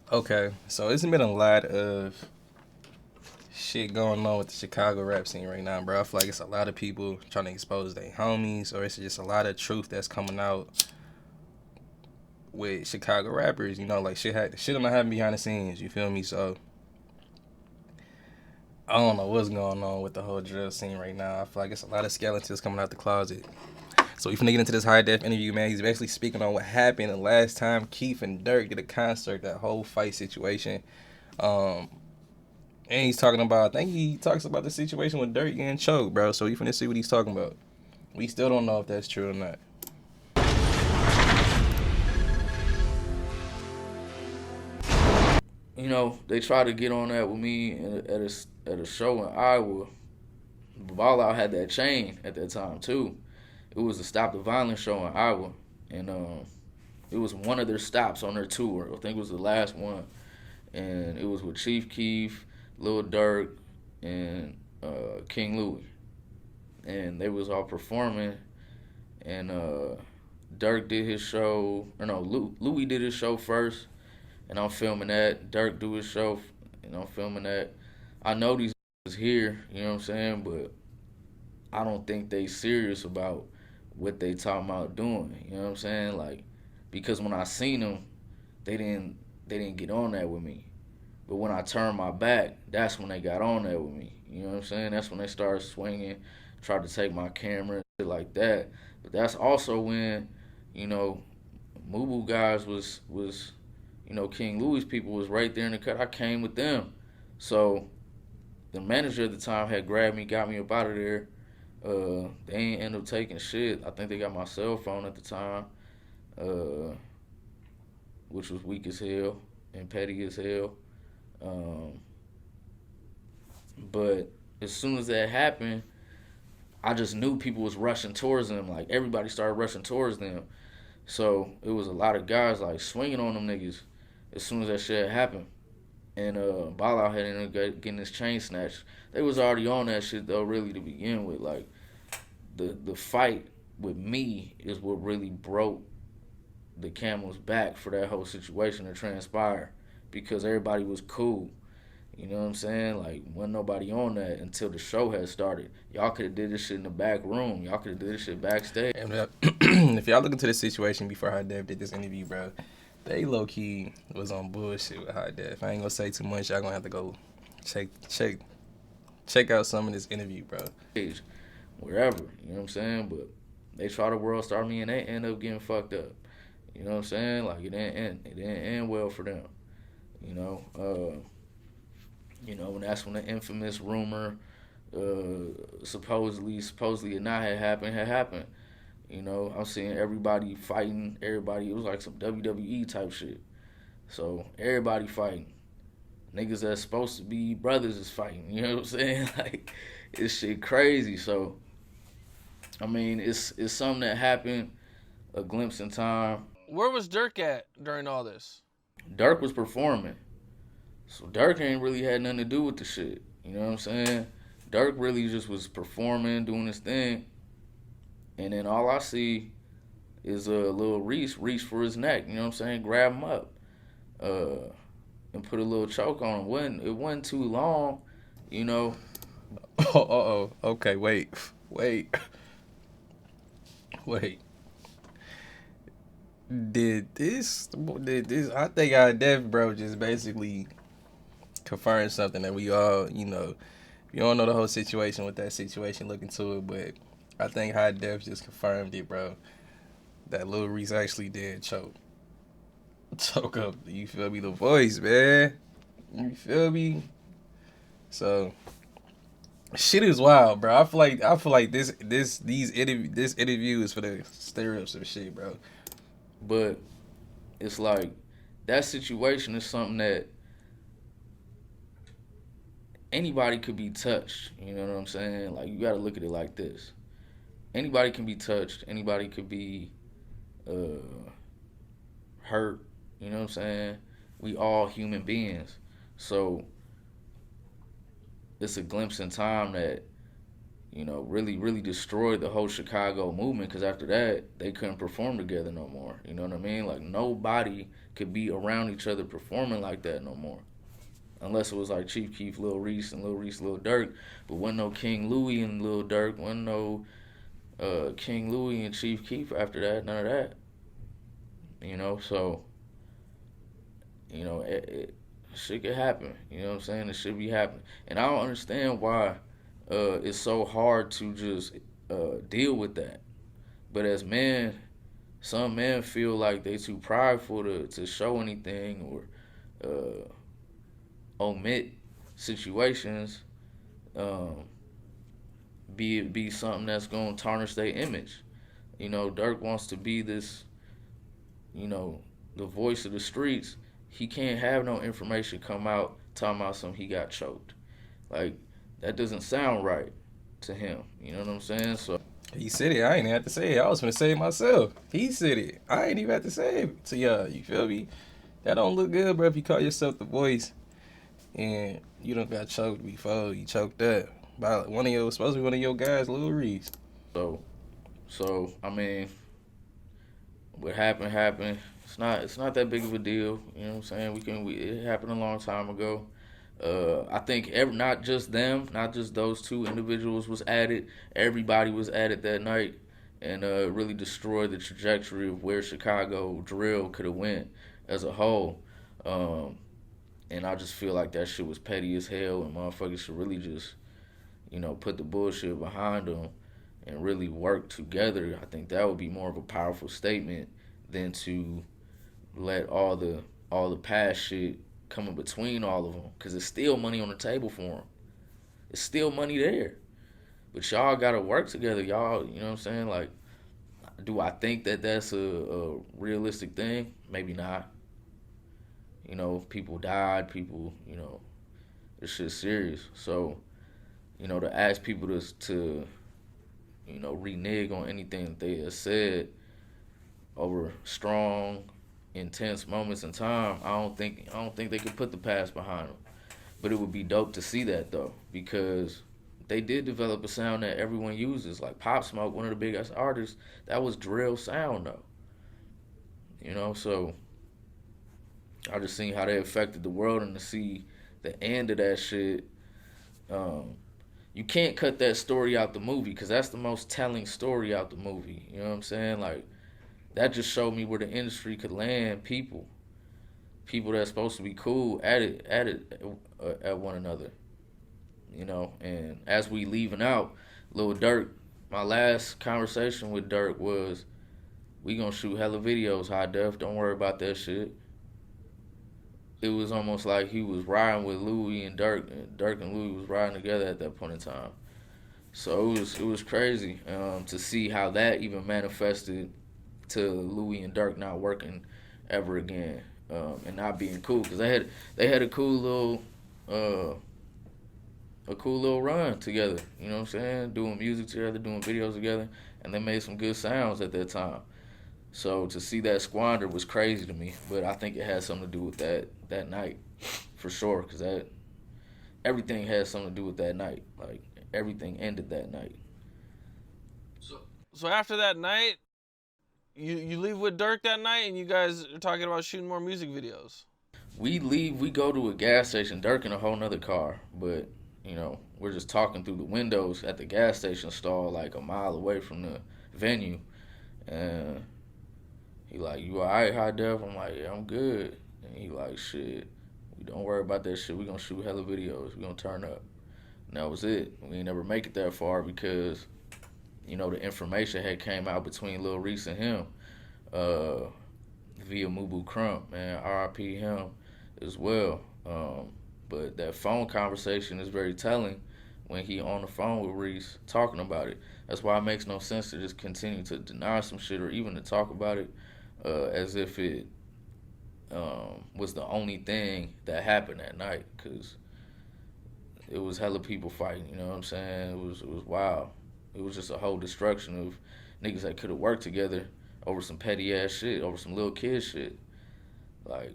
Okay, so it's been a lot of shit going on with the Chicago rap scene right now, bro. I feel like it's a lot of people trying to expose their homies, or it's just a lot of truth that's coming out with Chicago rappers. Like shit don't happen behind the scenes. You feel me? So I don't know what's going on with the whole drill scene right now. I feel like it's a lot of skeletons coming out the closet. So we finna get into this high def interview, man. He's basically speaking on what happened the last time Keith and Durk did a concert, that whole fight situation. Um, And he's talking about, I think he talks about the situation with Dirk getting choked, bro. So we finna see what he's talking about. We still don't know if that's true or not. They tried to get on that with me at a show in Iowa. Ball Out had that chain at that time too. It was the Stop the Violence show in Iowa, and it was one of their stops on their tour. I think it was the last one, and it was with Chief Keef, Lil Durk, and King Louis, and they was all performing, and Durk did his show, or no, Louis did his show first, and I'm filming that. Durk do his show, and I'm filming that. I know these is here, you know what I'm saying, but I don't think they serious about what they talking about doing. You know what I'm saying? Like, because when I seen them, they didn't they didn't get on that with me. But when I turned my back, that's when they got on that with me. You know what I'm saying? That's when they started swinging, tried to take my camera, shit like that. But that's also when, you know, Mubu guys was King Louis people was right there in the cut. I came with them, so the manager at the time had grabbed me, got me up out of there. They ain't end up taking shit. I think they got my cell phone at the time, uh, which was weak as hell and petty as hell. Um, but as soon as that happened, I just knew people was rushing towards them. Like everybody started rushing towards them. So it was a lot of guys like swinging on them niggas as soon as that shit happened. And Bala had ended up getting his chain snatched. They was already on that shit though, really to begin with. Like the fight with me is what really broke the camel's back for that whole situation to transpire because everybody was cool. You know what I'm saying? Like, wasn't nobody on that until the show had started. Y'all could have did this shit in the back room. Y'all could have did this shit backstage. And if y'all look into the situation before High Def did this interview, bro, they low key was on bullshit with High Def. I ain't gonna say too much. Y'all gonna have to go check check check out some of this interview, bro. Wherever, you know what I'm saying? But they try to world star me and they end up getting fucked up. You know what I'm saying? Like it didn't end well for them. You know, and that's when the infamous rumor, supposedly it not had happened. I'm seeing everybody fighting. Everybody, it was like some WWE type shit. So everybody fighting. Niggas that's supposed to be brothers is fighting. You know what I'm saying? Like, it's shit crazy. So, I mean, it's something that happened, a glimpse in time. Where was Dirk at during all this? Dirk was performing. So Dirk ain't really had nothing to do with the shit. You know what I'm saying? Dirk really just was performing, doing his thing. And then all I see is a Lil Reese reach for his neck. You know what I'm saying? Grab him up, uh, and put a little choke on him. It wasn't too long, you know. Oh. Okay, wait. Wait. Did this? I think High Def, bro, just basically confirmed something that we all, you don't know the whole situation with that situation. Look into it, but I think High Def just confirmed it, bro. That Lil Reese actually did choke up. You feel me? The voice, man. You feel me? So shit is wild, bro. I feel like this interview is for the stir up some shit, bro. But it's like that situation is something that anybody could be touched. You know what I'm saying? Like you got to look at it like this: anybody can be touched. Anybody could be uh, hurt. You know what I'm saying? We all human beings. So it's a glimpse in time that really destroyed the whole Chicago movement. Because after that, they couldn't perform together no more. You know what I mean? Like nobody could be around each other performing like that no more, unless it was like Chief Keef, Lil Reese, and Lil Reese, Lil Durk. But wasn't no King Louie and Lil Durk. Wasn't no King Louie and Chief Keef after that. None of that. So shit could happen. You know what I'm saying? It should be happening, and I don't understand why it's so hard to just deal with that. But as men, some men feel like they too prideful to show anything or omit situations, um, be it be something that's gonna tarnish their image. Dirk wants to be this, the voice of the streets. He can't have no information come out talking about something he got choked. Like that doesn't sound right to him. You know what I'm saying? So He said it. I ain't even have to say it. I was gonna say it myself. He said it. I ain't even have to say it to y'all. You feel me? That don't look good, bro. If you call yourself the voice and you don't got choked before, you choked up by supposed to be one of your guys, Lil Reese. so I mean, what happened happened. It's not that big of a deal. You know what I'm saying? It happened a long time ago. I think not just them, not just those two individuals was added. Everybody was added that night, and really destroyed the trajectory of where Chicago drill could have went as a whole. And I just feel like that shit was petty as hell, and motherfuckers should really just, put the bullshit behind them and really work together. I think that would be more of a powerful statement than to let all the past shit come in between all of them, because it's still money on the table for them. It's still money there. But y'all got to work together. Y'all, you know what I'm saying? Like, do I think that that's a realistic thing? Maybe not. People died. People, this shit's serious. So, to ask people to renege on anything that they have said over strong, intense moments in time, I don't think they could put the past behind them. But it would be dope to see that though, because they did develop a sound that everyone uses. Like Pop Smoke, one of the biggest artists, that was drill sound though. So I just seen how they affected the world, and to see the end of that shit. You can't cut that story out the movie, because that's the most telling story out the movie. You know what I'm saying? Like, that just showed me where the industry could land people that's supposed to be cool at one another. And as we leaving out, Lil Durk, my last conversation with Durk was, we gonna shoot hella videos, high def, don't worry about that shit. It was almost like he was riding with Louis and Durk, and Durk and Louis was riding together at that point in time. So it was crazy to see how that even manifested to Louis and Durk not working ever again, and not being cool, because they had a cool little run together. You know what I'm saying? Doing music together, doing videos together, and they made some good sounds at that time. So to see that squander was crazy to me, but I think it had something to do with that night, for sure, because everything had something to do with that night. Like, everything ended that night. So after that night, you leave with Durk that night, and you guys are talking about shooting more music videos. We leave, we go to a gas station, Durk in a whole nother car, but we're just talking through the windows at the gas station stall, like a mile away from the venue, and he like, "You alright, high def?" I'm like, "Yeah, I'm good." And he like, "Shit, we don't worry about that shit. We gonna shoot hella videos. We gonna turn up." And that was it. We ain't never make it that far, because the information had came out between Lil Reese and him via Mubu Crump, man. R.I.P. him as well. But that phone conversation is very telling when he on the phone with Reese talking about it. That's why it makes no sense to just continue to deny some shit, or even to talk about it as if it was the only thing that happened that night, because it was hella people fighting. You know what I'm saying? It was wild. It was just a whole destruction of niggas that could have worked together over some petty ass shit, over some little kid shit. Like,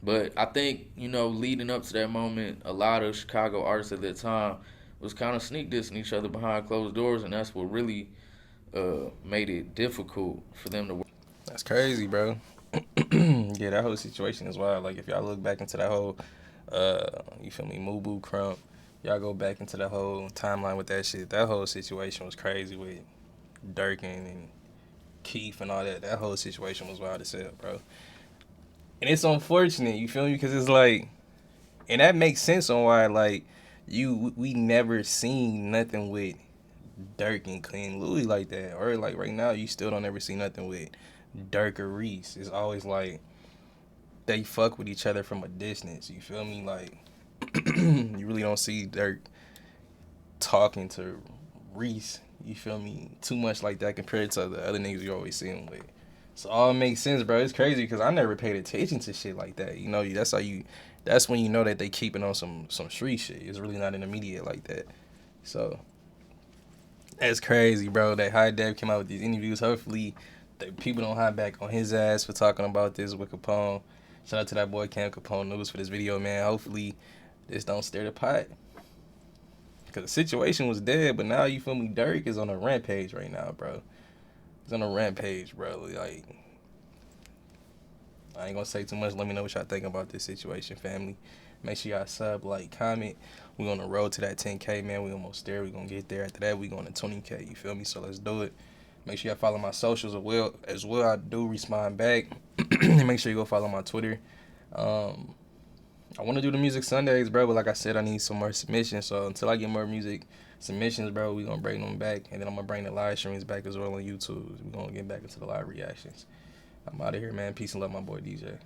but I think, leading up to that moment, a lot of Chicago artists at that time was kind of sneak dissing each other behind closed doors, and that's what really made it difficult for them to work. That's crazy, bro. Yeah, that whole situation is wild. Like, if y'all look back into that whole, you feel me, Mubu Crump, y'all go back into the whole timeline with that shit. That whole situation was crazy with Durkin and Keith and all that. That whole situation was wild as hell, bro. And it's unfortunate, you feel me? Because it's like, and that makes sense on why, like, we never seen nothing with Durk and Clean Louis like that. Or, like, right now, you still don't ever see nothing with Durk or Reese. It's always like they fuck with each other from a distance. You feel me? Like, you really don't see Durk talking to Reese, you feel me, too much like that compared to the other niggas you always see him with. So all makes sense, bro. It's crazy because I never paid attention to shit like that. You know, that's when you know that they keeping on some street shit. It's really not in the media like that. So that's crazy, bro. That High Dev came out with these interviews. Hopefully, the people don't hide back on his ass for talking about this with Capone. Shout out to that boy Cam Capone News for this video, man. Hopefully, this don't stir the pot. Because the situation was dead, but now, you feel me, Durk is on a rampage right now, bro. He's on a rampage, bro. Like, I ain't gonna say too much. Let me know what y'all think about this situation, family. Make sure y'all sub, like, comment. We on the road to that 10K, man. We almost there. We gonna get there. After that, we going to 20K. You feel me? So let's do it. Make sure y'all follow my socials as well. I do respond back. And make sure you go follow my Twitter. I want to do the music Sundays, bro, but like I said, I need some more submissions. So until I get more music submissions, bro, we gonna bring them back, and then I'm gonna bring the live streams back as well on YouTube. We gonna get back into the live reactions. I'm out of here, man. Peace and love, my boy DJ.